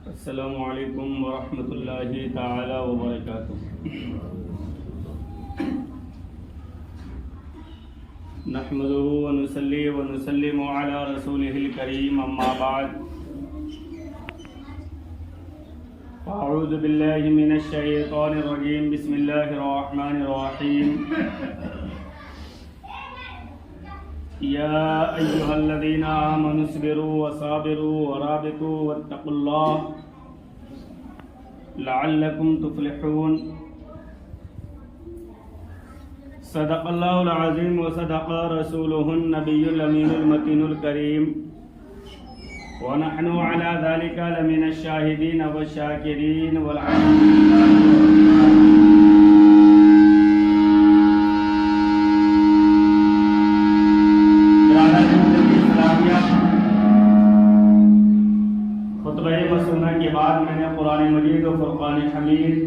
السلام علیکم ورحمۃ اللہ تعالی وبرکاتہ۔ نحمده ونصلي ونسلم على رسوله الكريم اما بعد اعوذ باللہ من الشیطان الرجیم بسم اللہ الرحمن الرحیم یا ایہا الذین آمنوا اصبروا وصابروا ورابطوا واتقوا اللہ لعلکم تفلحون۔ صدق اللہ العظیم وصدق رسولہ النبی الامین المتین الکریم ونحن على ذلك لمن الشاہدین والشاکرین والحمد للہ۔ خطبہ مسونہ کے بعد میں نے قرآن مجید و فرقان حمید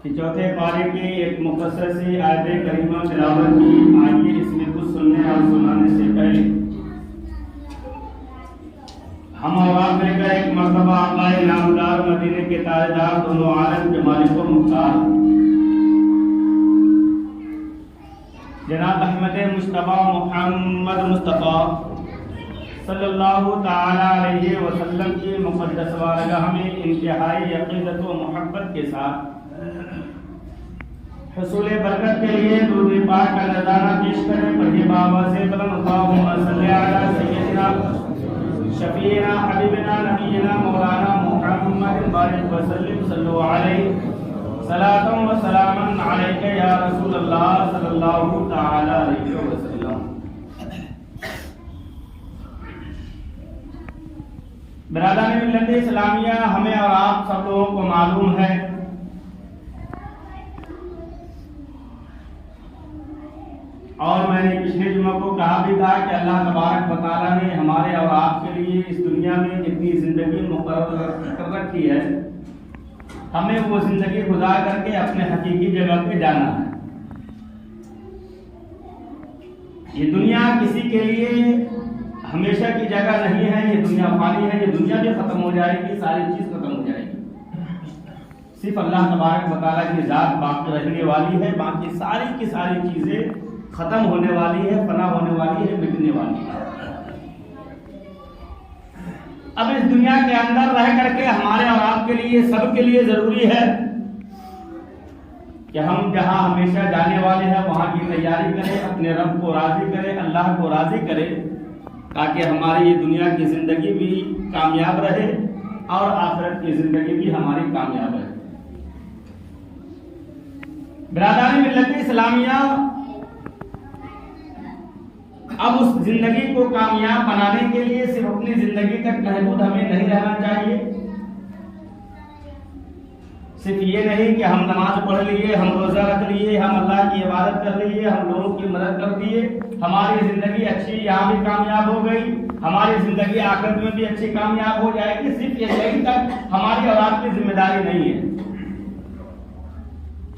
کہ چوتھے پارے کی ایک مختصر سی آیت کریمہ تلاوت کی۔ آئیے اس میں کچھ سننے اور سنانے سے پہلے ہم اور آپ مل کر ایک مرتبہ آقا نامدار مدینے کے تاجدار دونوں عالم کے مالک و مختار جناب احمد مصطفیٰ محمد مصطفیٰ صلی اللہ تعالی علیہ وسلم کی مقدس بارگاہ میں انتہائی عقیدت و محبت کے ساتھ حصول برکت کے لیے درود پاک کا نذرانہ پیش کریں۔ پڑھیے بابا سے بلند اللہم صلی علی سیدنا شفیعنا حبیبنا نبینا مولانا محمد بارک وسلم صلو علیہ صلاۃ و سلام علیک یا رسول اللہ صلی اللہ تعالی علیہ وسلم۔ برادران ملت اسلامیہ، ہمیں اور آپ سب لوگوں کو معلوم ہے اور میں نے پچھلے جمعہ کو کہا بھی تھا کہ اللہ تبارک و تعالیٰ نے ہمارے اور آپ کے لیے اس دنیا میں جتنی زندگی مقرر کر رکھی ہے، ہمیں وہ زندگی گزار کر کے اپنے حقیقی جگہ پہ جانا ہے۔ یہ دنیا کسی کے لیے ہمیشہ کی جگہ نہیں ہے، یہ دنیا فانی ہے، یہ دنیا بھی ختم ہو جائے گی، ساری چیز ختم ہو جائے گی، صرف اللہ تبارک و تعالیٰ کی ذات باقی رہنے والی ہے، باقی ساری کی ساری چیزیں ختم ہونے والی ہے، فنا ہونے والی ہے، مٹنے والی ہے۔ اب اس دنیا کے اندر رہ کر کے ہمارے اور آپ کے لیے سب کے لیے ضروری ہے کہ ہم جہاں ہمیشہ جانے والے ہیں وہاں کی تیاری کریں، اپنے رب کو راضی کریں، اللہ کو راضی کریں، تاکہ ہماری یہ دنیا کی زندگی بھی کامیاب رہے اور آخرت کی زندگی بھی ہماری کامیاب رہے۔ برادران ملت اسلامیہ، اب اس زندگی کو کامیاب بنانے کے لیے صرف اپنی زندگی تک محدود ہمیں نہیں رہنا چاہیے۔ صرف یہ نہیں کہ ہم نماز پڑھ لیے، ہم روزہ رکھ لیے، ہم اللہ کی عبادت کر لیے، ہم لوگوں کی مدد کر دیے، ہماری زندگی اچھی یہاں بھی کامیاب ہو گئی، ہماری زندگی آخرت میں بھی اچھی کامیاب ہو جائے گی۔ صرف یہ نہیں تک ہماری اور آپ کی ذمہ داری نہیں ہے۔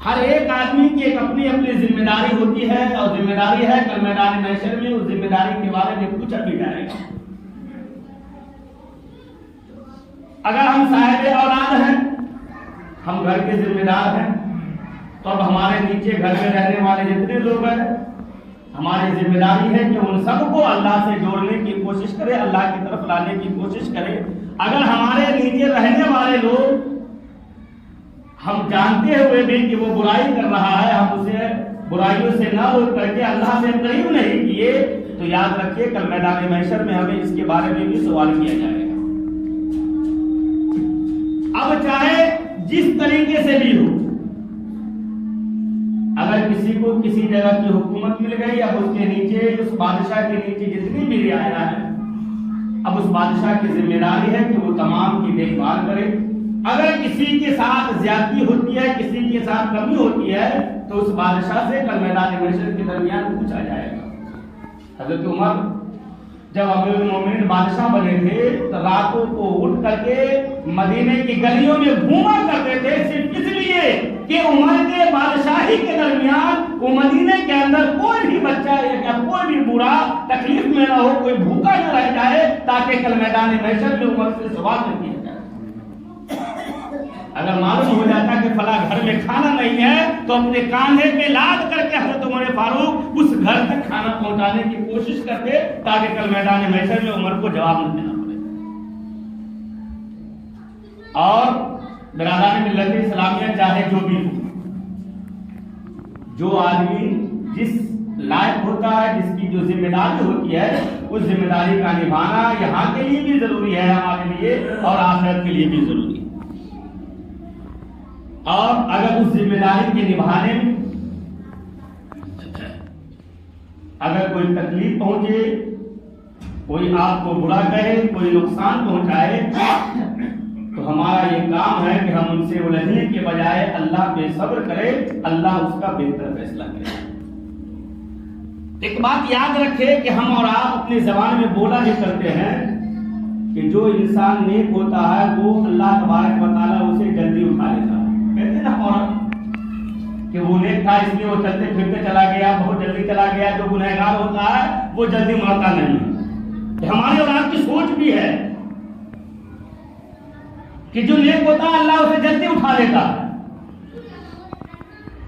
ہر ایک آدمی کی ایک اپنی اپنی ذمہ داری ہوتی ہے، اور ذمہ داری ہے کل میدان محشر میں اس ذمہ داری کے بارے میں پوچھا بھی جائے گا۔ اگر ہم صاحب اولاد ہیں، ہم گھر کے ذمہ دار ہیں، تو اب ہمارے نیچے گھر میں رہنے والے جتنے لوگ ہیں، ہماری ذمہ داری ہے کہ ان سب کو اللہ سے جوڑنے کی کوشش کرے، اللہ کی طرف لانے کی کوشش کرے۔ اگر ہمارے نیچے رہنے والے لوگ ہم جانتے ہوئے بھی کہ وہ برائی کر رہا ہے، ہم اسے برائیوں سے نہ روک کر کے اللہ سے قریب نہیں کیے، تو یاد رکھیے کل میدان محشر میں ہمیں اس کے بارے میں بھی سوال کیا جائے گا۔ اب چاہے جس طریقے سے بھی ہو، اگر کسی کو کسی جگہ کی حکومت مل گئی، اب اس کے نیچے، اس بادشاہ کے نیچے جتنی بھی رعایا ہے، اب اس بادشاہ کی ذمہ داری ہے کہ وہ تمام کی دیکھ بھال کرے۔ اگر کسی کے ساتھ زیادتی ہوتی ہے، کسی کے ساتھ کمی ہوتی ہے، تو اس بادشاہ سے کل میدان محشر کے درمیان پوچھا جائے گا۔ حضرت عمر जब अमीर मोमिनीन बादशाह बने थे तो रातों को उठ करके मदीने की गलियों में घूमा करते थे, सिर्फ इसलिए कि उमर के बादशाही के दरमियान वो मदीने के अंदर कोई भी बच्चा या कोई भी बूढ़ा तकलीफ में ना हो, कोई भूखा न रह जाए, ताकि कल मैदान महशर में उमर से सवाल न किया जाए। अगर मालूम हो जाता कि फला घर में खाना नहीं है तो अपने कांधे पे लाद करके हजरत उमर फारूक उस घर तक खाना पहुंचाने की कोशिश करते, ताकि कल मैदान महशर में उमर को जवाब न देना पड़े। और बिरादरान मिल्लत इस्लामिया चाहे जो भी हो, जो आदमी जिस लायक होता है, जिसकी जो जिम्मेदारी होती है, उस जिम्मेदारी का निभाना यहाँ के लिए भी जरूरी है, हमारे लिए और आखिरत के लिए भी जरूरी है। और अगर उस जिम्मेदारी के निभाने में अगर कोई तकलीफ पहुंचे, कोई आपको बुरा कहे, कोई नुकसान पहुंचाए, तो हमारा ये काम है कि हम उनसे उलझने के बजाय अल्लाह पे सब्र करें, अल्लाह उसका बेहतर फैसला करे। एक बात याद रखें कि हम और आप अपनी ज़बान में बोला भी करते हैं कि जो इंसान नेक होता है वो अल्लाह तबारक व तआला उसे जल्दी उठा लेता है। कहते ना औरत कि वो नेक था इसलिए वो चलते फिरते चला गया, बहुत जल्दी चला गया। जो गुनहगार होता है वो जल्दी मरता नहीं। हमारी और आपकी सोच भी है कि जो नेक होता है अल्लाह उसे जल्दी उठा लेता है।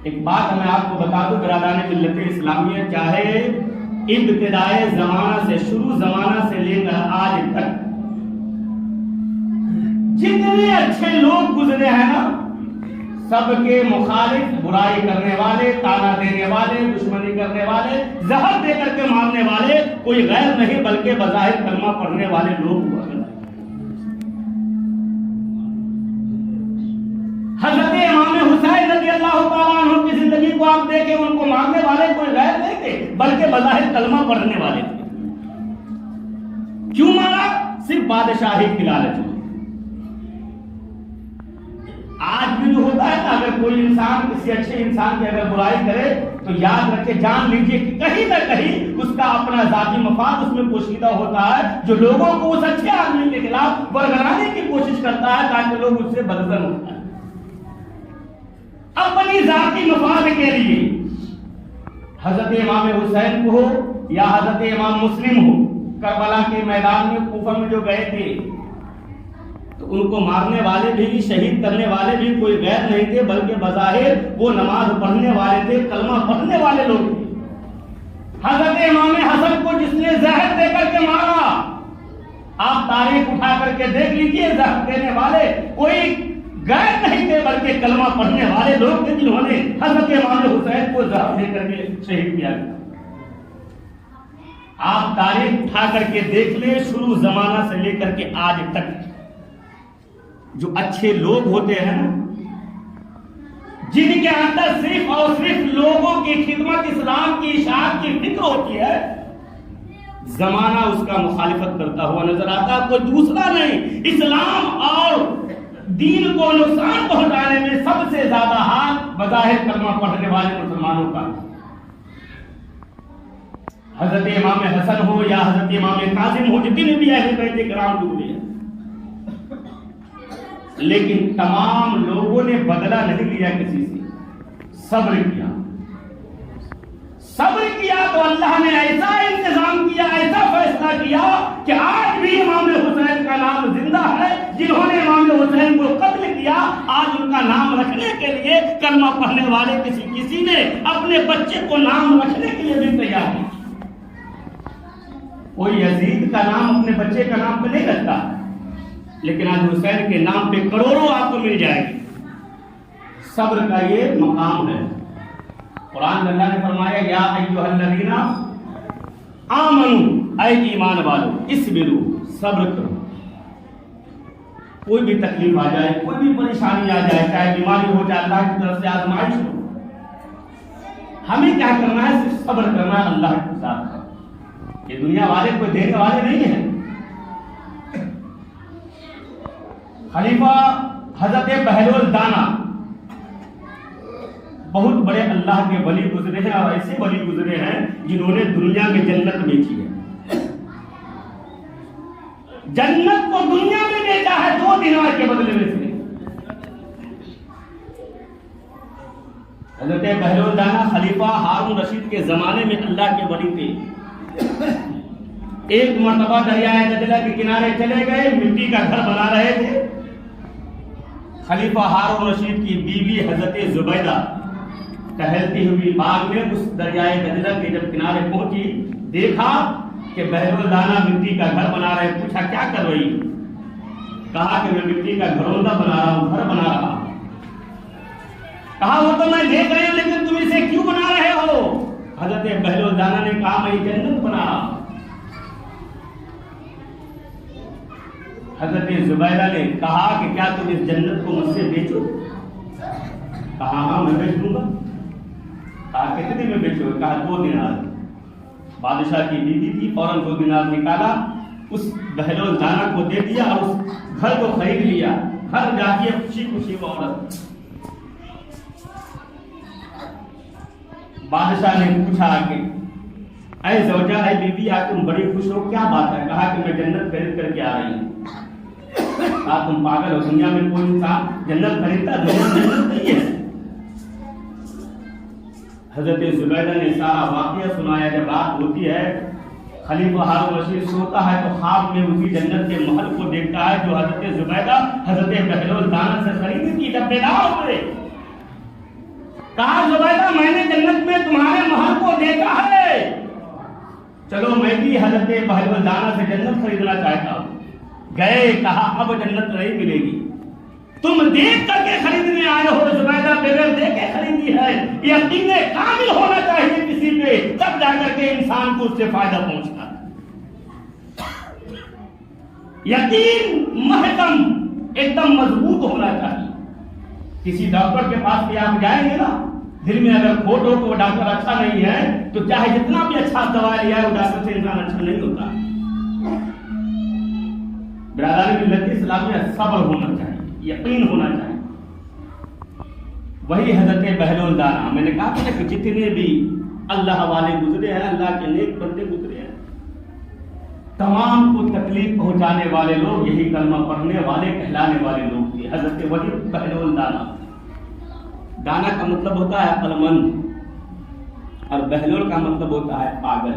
एक बात मैं आपको बता दूं, बिरादरान मिल्लत इस्लामिया चाहे इब्तिदाए जमाना से, शुरू जमाना से लेकर आज तक जितने अच्छे लोग गुजरे हैं ना, सबके मुखालिफ, बुराई करने वाले, ताना देने वाले, दुश्मनी करने वाले, जहर देकर के मारने वाले कोई गैर नहीं बल्कि बज़ाहिर कलमा पढ़ने वाले लोग हुआ करते। हजरत इमाम हुसैन रज़ियल्लाहु ताला अन्हु की जिंदगी को आप देखें, उनको मारने वाले कोई गैर नहीं थे बल्कि बज़ाहिर कलमा पढ़ने वाले थे। क्यों मारा? सिर्फ बादशाही की लालच में। आज भी जो होता है ना, अगर कोई इंसान किसी अच्छे इंसान की अगर बुराई करे तो याद रखे, जान लीजिए कि कहीं ना कहीं उसका अपना जाती मफाद उसमें पोशीदा होता है, जो लोगों को उस अच्छे आदमी के खिलाफ बरगलाने की कोशिश करता है ताकि लोग उससे बदजन हो जाए अपनी जाती मफाद के लिए। हजरत इमाम हुसैन को हो या हजरत इमाम मुस्लिम हो, करबला के मैदान में, कूफा में जो गए थे, तो उनको मारने वाले भी, शहीद करने वाले भी कोई गैर नहीं थे बल्कि बज़ाहिर वो नमाज पढ़ने वाले थे, कलमा पढ़ने वाले लोग थे। हजरत इमाम हसन को जिसने जहर देकर के मारा, आप तारीख उठा करके देख लीजिए, जहर देने वाले कोई गैर नहीं थे बल्कि कलमा पढ़ने वाले लोग थे, जिन्होंने हजरत इमाम हुसैन को जहर देकर के शहीद किया। आप तारीख उठा करके देख ले, शुरू जमाना से लेकर के आज तक जो अच्छे लोग होते हैं ना, जिनके अंदर सिर्फ और सिर्फ लोगों की खिदमत, इस्लाम की इशाअत की फिक्र होती है, जमाना उसका मुखालिफत करता हुआ नजर आता है। कोई दूसरा नहीं, इस्लाम और दीन को नुकसान पहुंचाने में सबसे ज्यादा हाथ बज़ाहिर कलमा पढ़ने वाले मुसलमानों का। हजरत इमाम हसन हो या हजरत इमाम कासिम हो, जितने भी अहले बैत किराम डूबे हैं, लेकिन तमाम लोगों ने बदला नहीं लिया किसी से, सब्र किया। सब्र किया तो अल्लाह ने ऐसा इंतजाम किया, ऐसा फैसला किया कि आज भी इमाम हुसैन का नाम जिंदा है। जिन्होंने इमाम हुसैन को कत्ल किया, आज उनका नाम रखने के लिए कलमा पढ़ने वाले किसी ने अपने बच्चे को नाम रखने के लिए भी तैयार किया। कोई यजीद का नाम अपने बच्चे का नाम पे नहीं रखता, लेकिन आज हुसैन के नाम पे करोड़ों आपको मिल जाएगी। सब्र का ये मकाम है। कुरान अल्लाह ने फरमाया, या अय्युहल्लज़ीना आमनू, ऐ ईमान वालों, इस्बिरू, सब्र करो। कोई भी तकलीफ आ जाए, कोई भी परेशानी आ जाए, चाहे बीमारी हो जाए, अल्लाह की तरफ से आजमाइश हो, हमें क्या करना है? सिर्फ सब्र करना है अल्लाह के साथ। ये दुनिया वाले कोई देने वाले नहीं है। खलीफा हजरत बहलोल दाना बहुत बड़े अल्लाह के वली गुजरे हैं, और ऐसे वली गुजरे हैं जिन्होंने दुनिया में जन्नत बेची है। जन्नत को दुनिया में बेचा है 2 दिनार के बदले में से। हजरत बहलोल दाना खलीफा हारून रशीद के जमाने में अल्लाह के वली थे। एक मर्तबा दरियाए नजला के किनारे चले गए, मिट्टी का घर बना रहे थे। खलीफा हारून रशीद की बीवी हजरत जुबैदा टहलती हुई बाग में उस दरियाए नजला के जब किनारे पहुंची, देखा कि बहलोल दाना मिट्टी का घर बना रहे। पूछा क्या कर रही? कहा कि मैं मिट्टी का घरौंदा बना रहा हूं, घर बना रहा हूं। कहा वो तो मैं देख रही हूं, लेकिन तुम इसे क्यों बना रहे हो? हजरत बहलोल दाना ने कहा मैं जन्नत बना रहा हूं। हजरत जुबैदा ने कहा कि क्या तुम इस जन्नत को मुझसे बेचो? कहा हाँ मैं बेच दूंगा। कहा कितने में बेचोगे? कहा 2 दिनार। बादशाह की बीवी थी, फौरन 2 दिनार निकाला, उस बहलोल दाना को दे दिया और उस घर को खरीद लिया। घर जाके खुशी खुशी वो औरत। बादशाह ने पूछा कि ऐ ज़ौजा, ऐ बीवी, आज तुम बड़ी खुश हो, क्या बात है? कहा कि मैं जन्नत खरीद करके आ रही हूँ। कहा तुम पागल हो, दुनिया में कोई इंसान जन्नत खरीदता? जन्नत नहीं है। हजरत जुबैदा ने सारा वाकया सुनाया। जब रात होती है, खलीफा हारून रशीद सोता है तो ख्वाब में उसी जन्नत के महल को देखता है जो हजरत जुबैदा हजरत बहलोल दाना से खरीदी थी। जब बेदार हुए, कहा जुबैदा मैंने जन्नत में तुम्हारे महल को देखा है, चलो मैं भी हजरत बहलोल दाना से जन्नत खरीदना चाहता हूँ। गए, कहा अब जन्नत नहीं मिलेगी, तुम देख करके खरीदने आए हो। जुबैदा बगैर देखे खरीदी है। यकीन कामिल होना चाहिए किसी पे, तब जाकर के इंसान को उससे फायदा पहुंचता है। यकीन महकम एकदम मजबूत होना चाहिए। किसी डॉक्टर के पास भी आप जाएंगे ना, दिल में अगर खोट हो तो डॉक्टर अच्छा नहीं है, तो चाहे जितना भी अच्छा दवा लिया है वो डॉक्टर से इंसान अच्छा नहीं होता। बिरादरी मिल्लत इस्लाम में सब्र होना चाहिए, यकीन होना चाहिए। वही हजरत बहलोल दाना, मैंने कहा था कि जितने भी अल्लाह वाले गुजरे हैं, अल्लाह के नेक बंदे गुजरे हैं, तमाम को तकलीफ पहुंचाने वाले लोग यही कलमा पढ़ने वाले कहलाने वाले लोग थे। हजरत वही बहलोल दाना। दाना का मतलब होता है अक्लमंद और बहलोल का मतलब होता है पागल।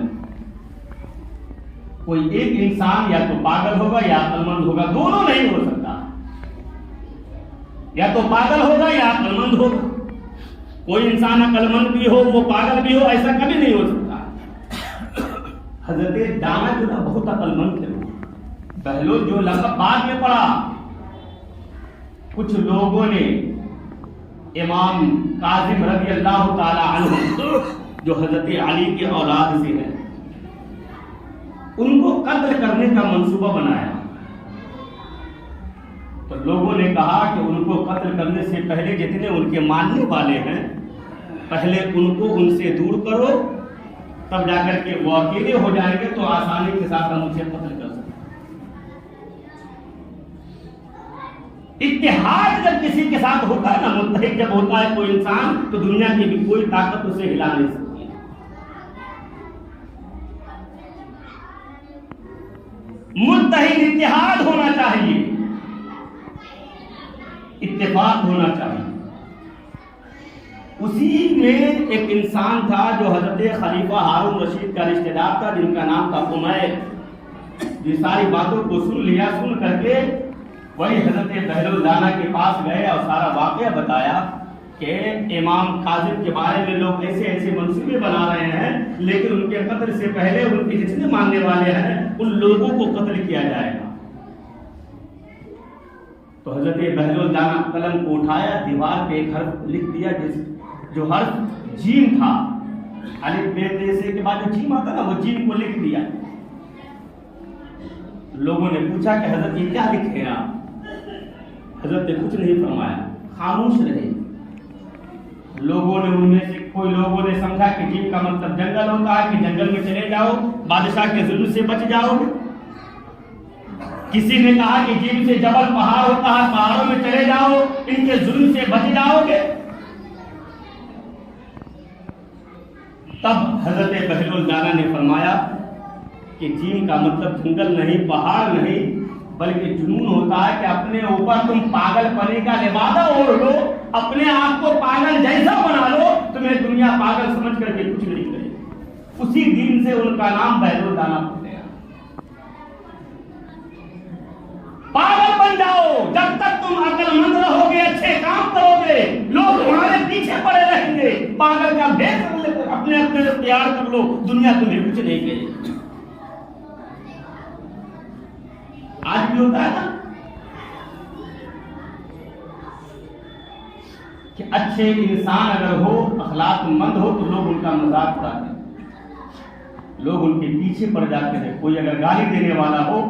कोई एक इंसान या तो पागल होगा या अक्लमंद होगा, दोनों नहीं हो सकता। या तो पागल होगा या अक्लमंद होगा। कोई इंसान अक्लमंद भी हो, वो पागल भी हो, ऐसा कभी नहीं हो सकता। हजरत दाना जो ना बहुत अक्लमंद थे। बहलोल जो लक़ब बाद में पड़ा, कुछ लोगों ने इमाम काजिम रज़ी अल्लाह ताला अन्हु जो हजरत अली के औलाद से है, उनको कत्ल करने का मंसूबा बनाया। तो लोगों ने कहा कि उनको कत्ल करने से पहले जितने उनके मानने वाले हैं, पहले उनको उनसे दूर करो, तब जाकर के वो अकेले हो जाएंगे तो आसानी के साथ हम उसे कत्ल कर सकते। इत्तेहाद जब किसी के साथ होता है ना, मुत्तहिद जब होता है कोई इंसान, तो दुनिया की भी कोई ताकत उसे हिला नहीं सकती। मुत्तहिद इत्तेहाद होना चाहिए, इत्तेफाक होना चाहिए। उसी में एक इंसान था जो हजरत खलीफा हारून रशीद का रिश्तेदार था, जिनका नाम था उमैर। ये सारी बातों को सुन लिया, सुन करके वही हजरत बहलोल दाना के पास गए और सारा वाकया बताया कि इमाम काजिम के बारे में लोग ऐसे ऐसे मंसूबे बना रहे हैं, लेकिन उनके कत्ल से पहले उनके जितने मानने वाले हैं उन लोगों को कत्ल किया जाएगा। तो हजरत बहलोल दाना कलम को उठाया, दीवार पे एक हर्फ लिख दिया, जो हर्फ जीम था। अलिफ बे ते से के बाद जो जीम आता ना, वो जीम को लिख दिया। लोगों ने पूछा कि हजरत ये क्या लिखे हैं आप? हजरत ने कुछ नहीं फरमाया, खामोश रहे। लोगों ने उनमें से कोई लोगों ने समझा कि जीम का मतलब जंगल होता है, कि जंगल में चले जाओ, बादशाह के जुल्म से बच जाओगे। किसी ने कहा कि जीम से जबल पहाड़ होता है, पहाड़ों में चले जाओ, इनके जुल्म से बच जाओगे। तब हजरत बहलोल दाना ने फरमाया कि जीम का मतलब जंगल नहीं, पहाड़ नहीं, बल्कि जुनून होता है कि अपने ऊपर तुम पागलपने का लिबादा ओढ़ लो, अपने आप को पागल जैसा बना लो, तुम्हें दुनिया पागल समझ करके कुछ नहीं करेगी। उसी दिन से उनका नाम बहलोल दाना पड़ गया। पागल बन जाओ, जब तक तुम अक्लमंद रहोगे, अच्छे काम करोगे, लोग तुम्हारे पीछे पड़े रहेंगे। पागल का भेष अपने अपने तैयार कर लो, दुनिया तुम्हें कुछ नहीं करेगी। आज भी होता है ना कि अच्छे इंसान अगर हो, अखलाकमंद हो, तो लोग उनका मजाक उड़ाते हैं, लोग उनके पीछे पड़ जाते हैं। कोई अगर गाली देने वाला हो,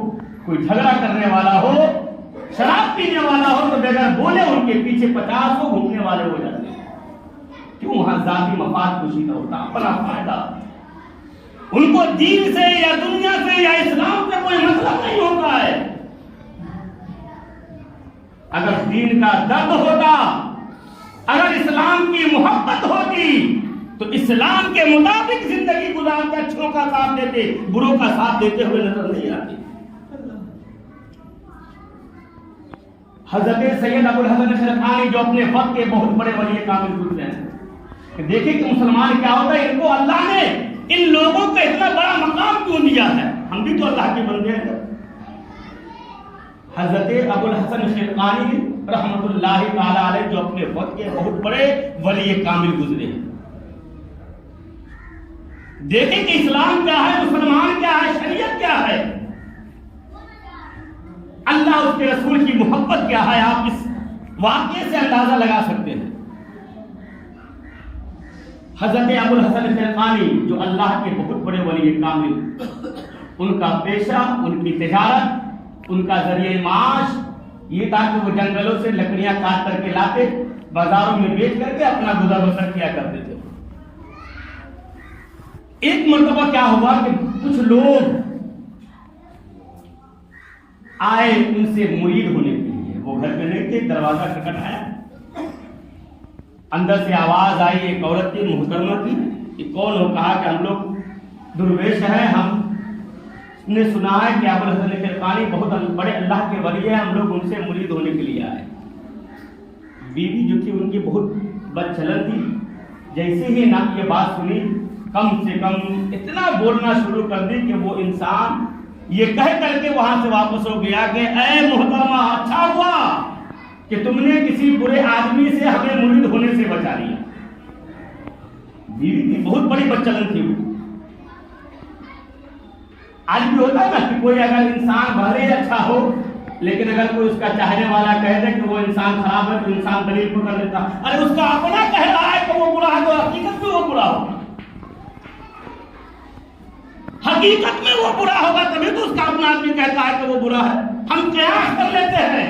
कोई झगड़ा करने वाला हो, शराब पीने वाला हो, तो बगैर बोले उनके पीछे 50 घूमने वाले हो जाते हैं। क्यों? वहां जाती मफाद खुशी का होता, अपना फायदा। उनको दीन से या दुनिया से या इस्लाम से कोई मतलब नहीं होता है। अगर दीन का दर्द होता, अगर इस्लाम की मोहब्बत होती, तो इस्लाम के मुताबिक जिंदगी गुजारते, अच्छों का साथ देते, बुरों का साथ देते हुए नजर नहीं आते। हजरत सैयद अबुल हसन शिरकानी जो अपने वक्त के बहुत बड़े वली कामिल गुजरे हैं, कि देखिए कि मुसलमान क्या होता है, इनको अल्लाह ने इन लोगों को इतना बड़ा मकाम क्यों दिया है। हम भी तो अल्लाह के बंदे हैं। हजरत अबुल हसन शिरकानी रहमतुल्लाहि ताला अलैह जो अपने वक्त के बहुत बड़े वली कामिल गुजरे हैं, देखें कि इस्लाम क्या है, मुसलमान क्या है, शरीयत क्या है, अल्लाह उसके रसूल की मोहब्बत क्या है। आप इस वाक़ये से अंदाजा लगा सकते हैं। हजरत अबुल हसन शिरकानी जो अल्लाह के बहुत बड़े वली कामिल, उनका पेशा, उनकी तिजारत, उनका जरिए माश ये था कि वो जंगलों से लकड़ियां काट करके लाते, बाजारों में बेच करके अपना गुजर बसर किया करते थे। एक मर्तबा क्या हुआ कि कुछ लोग आए उनसे मुरीद होने के लिए। वो घर पे नहीं थे, दरवाजा खटखटाया, अंदर से आवाज आई, एक औरत की, मुहतरमा की, कि कौन हो। कहा कि हम लोग दुर्वेश हैं, हमने सुना है कि अबुल हसन शिरकानी बहुत बड़े अल्लाह के वली है, हम लोग उनसे मुरीद होने के लिए आए। बीवी जो थी उनकी बहुत बदचलन थी, जैसे ही ना ये बात सुनी, कम से कम इतना बोलना शुरू कर दी कि वो इंसान ये कह करके वहां से वापस हो गया कि ऐ मुहतरमा, अच्छा हुआ कि तुमने किसी बुरे आदमी से हमें मुरीद होने से बचा लिया। बीवी की बहुत बड़ी बदचलन थी वो। आज भी होता है ना कि कोई अगर इंसान भले अच्छा हो, लेकिन अगर कोई उसका चाहने वाला कह दे कि वो इंसान खराब है, तो इंसान दलील पकड़ लेता। अरे उसका अपना कह रहा है कि वो बुरा है, तो हकीकत में वो बुरा होगा, हकीकत में वो बुरा होगा, तभी तो उसका अपना आदमी कहता है कि वो बुरा है। हम कयास कर लेते हैं।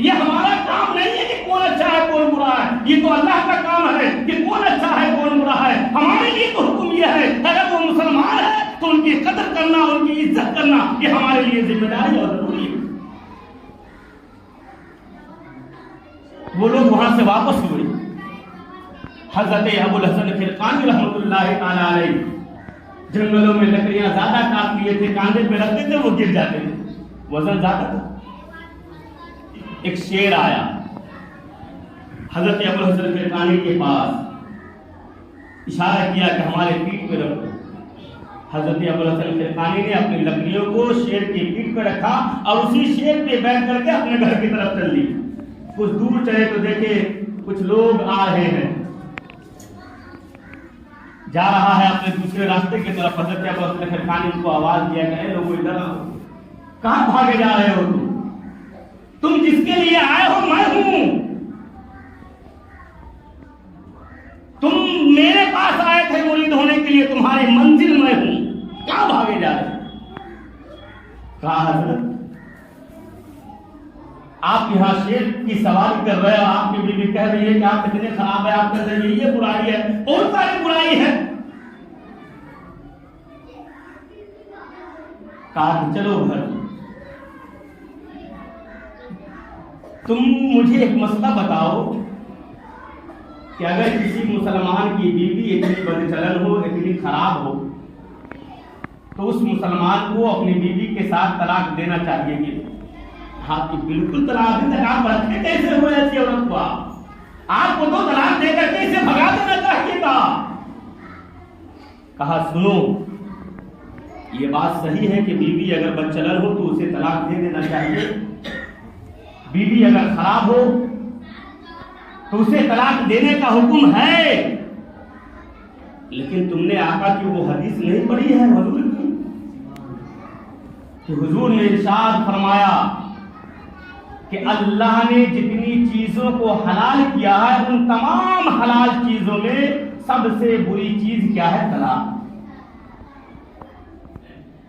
ये हमारा काम नहीं है कि कौन अच्छा है कौन बुरा है, ये तो अल्लाह का काम है कि कौन अच्छा है कौन बुरा है। हमारे लिए तो हुक्म ये है, अगर वो मुसलमान है तो उनकी कदर करना, उनकी इज्जत करना, ये हमारे लिए जिम्मेदारी और जरूरी है। वो लोग वहां से वापस हुए। हजरत अबुल हसन शिरकानी रहमतुल्लाहि ताला अलैह जंगलों में लकड़ियां ज्यादा काट लिए थे, कांधे पे रखते थे, वो गिर जाते थे, वजन ज्यादा था। एक शेर आया हजरत अबुल हसन शिरकानी के पास, इशारा किया कि हमारे पीठ पे रखो। हजरत अबुल हसन शिरकानी ने अपनी लकड़ियों को शेर की पीठ पे रखा और उसी शेर पे बैठ करके अपने घर की तरफ चल दी। कुछ दूर चले तो देखे कुछ लोग आ रहे हैं, जा रहा है अपने दूसरे रास्ते की तरफ। हजरत अबुल हसन शिरकानी उनको आवाज दिया कि लोगों इधर आओ, कहां भागे जा रहे हो तुम जिसके लिए आए हो मैं हूं, तुम मेरे पास आए थे मुरीद होने के लिए, तुम्हारी मंजिल मैं हूं, क्या भागे जा रहे हो। कहा हजरत आप यहाँ शेर की सवारी कर रहे हो, आपकी बीवी कह रही है कि आप इतने खराब है, आप कह रहे हैं ये बुराई है, बहुत सारी बुराई है। कहा चलो घर, तुम मुझे एक मसला बताओ कि अगर किसी मुसलमान की बीवी इतनी बदचलन हो, इतनी खराब हो, तो उस मुसलमान को अपनी बीवी के साथ तलाक देना चाहिए कि آپ کی بالکل طلاق ابھی تک آپ رکھے کیسے ہوئے ایسی عورت کو؟ آپ کو تو طلاق دے کر کے اسے بھگا دینا چاہیے تھا. کہا سنو یہ بات صحیح ہے کہ بیوی اگر بدچلن ہو تو اسے طلاق دے دینا چاہیے. بیوی اگر خراب ہو تو اسے طلاق دینے کا حکم ہے. لیکن تم نے آقا کی وہ حدیث نہیں پڑھی ہے حضور کی کہ حضور نے ارشاد فرمایا کہ اللہ نے جتنی چیزوں کو حلال کیا ہے ان تمام حلال چیزوں میں سب سے بری چیز کیا ہے؟ طلاق.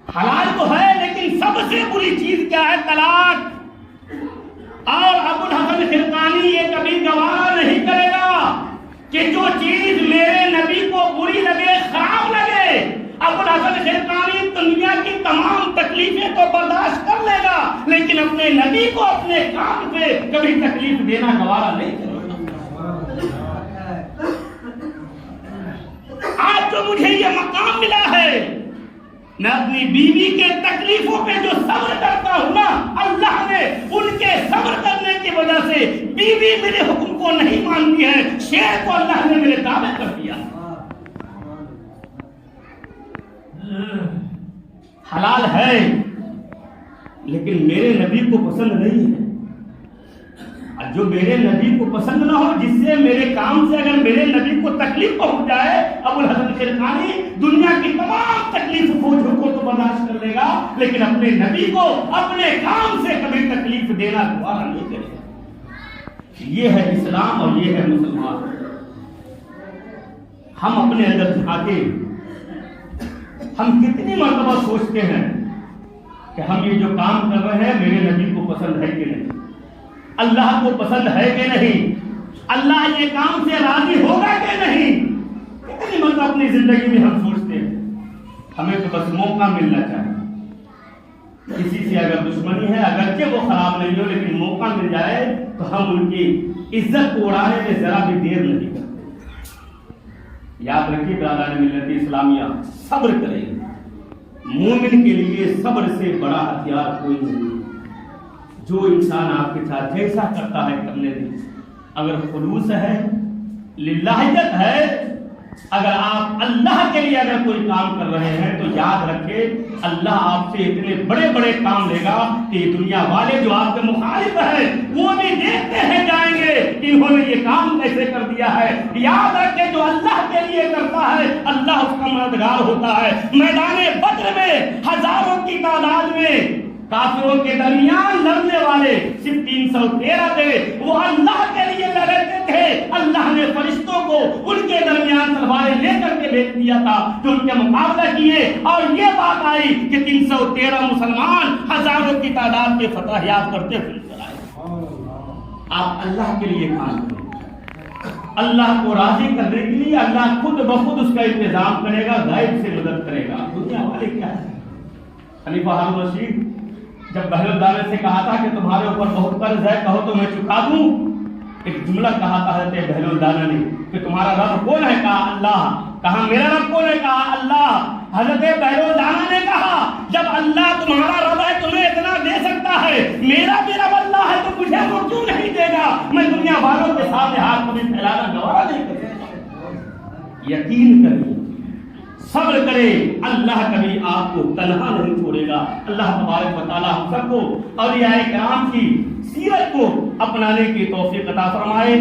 حلال تو ہے لیکن سب سے بری چیز کیا ہے؟ طلاق. اور ابو الحسن خرقانی یہ کبھی گوارا نہیں کرے گا کہ جو چیز میرے نبی کو بری لگے، خراب لگے. ابو الحسن خرقانی دنیا کی تمام تکلیفیں تو برداشت کر لے گا لیکن اپنے نبی کو اپنے کام سے کبھی تکلیف دینا گوارا نہیں کرے گا. آج جو مجھے یہ مقام ملا ہے میں اپنی بیوی کے تکلیفوں پہ جو صبر کرتا ہوں نا، اللہ نے ان کے صبر کرنے کی وجہ سے بیوی میرے حکم کو نہیں مانتی ہے، شیر کو اللہ نے میرے تابع کر دیا. حلال ہے لیکن میرے نبی کو پسند نہیں ہے. جو میرے نبی کو پسند نہ ہو، جس سے میرے کام سے اگر میرے نبی کو تکلیف پہنچ جائے، ابو الحسن خرقانی دنیا کی تمام تکلیف کو تو برداشت کر لے گا لیکن اپنے نبی کو اپنے کام سے کبھی تکلیف دینا گوارا نہیں کرے گا. یہ ہے اسلام اور یہ ہے مسلمان. ہم اپنے اندر جھانکے ہم کتنی مرتبہ سوچتے ہیں کہ ہم یہ جو کام کر رہے ہیں میرے نبی کو پسند ہے کہ نہیں، اللہ کو پسند ہے کہ نہیں، اللہ یہ کام سے راضی ہوگا کہ نہیں. کتنی مرتبہ اپنی زندگی میں ہم سوچتے ہیں. ہمیں تو بس موقع ملنا چاہیے. کسی سے اگر دشمنی ہے اگرچہ وہ خراب نہیں ہو لیکن موقع مل جائے تو ہم ان کی عزت کو اڑانے میں ذرا بھی دیر نہیں کرتے. یاد رکھیے برادران ملت اسلامیہ، صبر کریں. مومن کے لیے صبر سے بڑا ہتھیار کوئی نہیں. جو انسان آپ کے ساتھ جیسا کرتا ہے کرنے دیں. اگر خلوص ہے، للہیت ہے، اگر آپ اللہ کے لیے اگر کوئی کام کر رہے ہیں تو یاد رکھے اللہ آپ سے اتنے بڑے بڑے کام لے گا کہ دنیا والے جو آپ کے مخالف ہیں وہ بھی دیکھتے ہیں جائیں گے کہ انہوں نے یہ کام کیسے کر دیا ہے. یاد رکھے جو اللہ کے لیے کرتا ہے اللہ اس کا مددگار ہوتا ہے. میدان بدر میں ہزاروں کی تعداد میں کافروں کے درمیان لڑنے والے صرف 313 تھے. وہ اللہ کے لیے لڑے تھے. اللہ نے فرشتوں کو ان کے درمیان تلواریں لے کر کے بھیج دیا تھا جو ان کے مقابلہ کیے اور یہ بات آئی کہ 313 مسلمان ہزاروں کی تعداد کے فتح یاب کرتے ہوئے آئے. آپ اللہ کے لیے کام کریں، اللہ کو راضی کرنے کے لیے اللہ خود بخود اس کا انتظام کرے گا، غیب سے مدد کرے گا. دنیا والے کیا ہے؟ خلیفہ ہارون رشید جب بہلول الدانہ سے کہا تھا کہ تمہارے اوپر بہت قرض ہے کہو تو میں چکا دوں، ایک جملہ کہا تھا حضرت بہلول الدانہ نے کہ تمہارا رب کون ہے؟ کہا اللہ. کہا میرا رب کون ہے؟ کہا اللہ. حضرت بہلول الدانہ نے کہا جب اللہ تمہارا رب ہے تمہیں اتنا دے سکتا ہے، میرا بھی رب اللہ ہے تو مجھے وہ کیوں نہیں دے گا؟ میں دنیا والوں کے سامنے ہاتھ کبھی پھیلانا گوارا نہیں کر سکتا. یقین کریے، صبر کرے، اللہ کبھی آپ کو تنہا نہیں چھوڑے گا. اللہ تبارک و تعالی ہم سب کو اولیاء کرام کی سیرت کو اپنانے کی توفیق عطا فرمائے.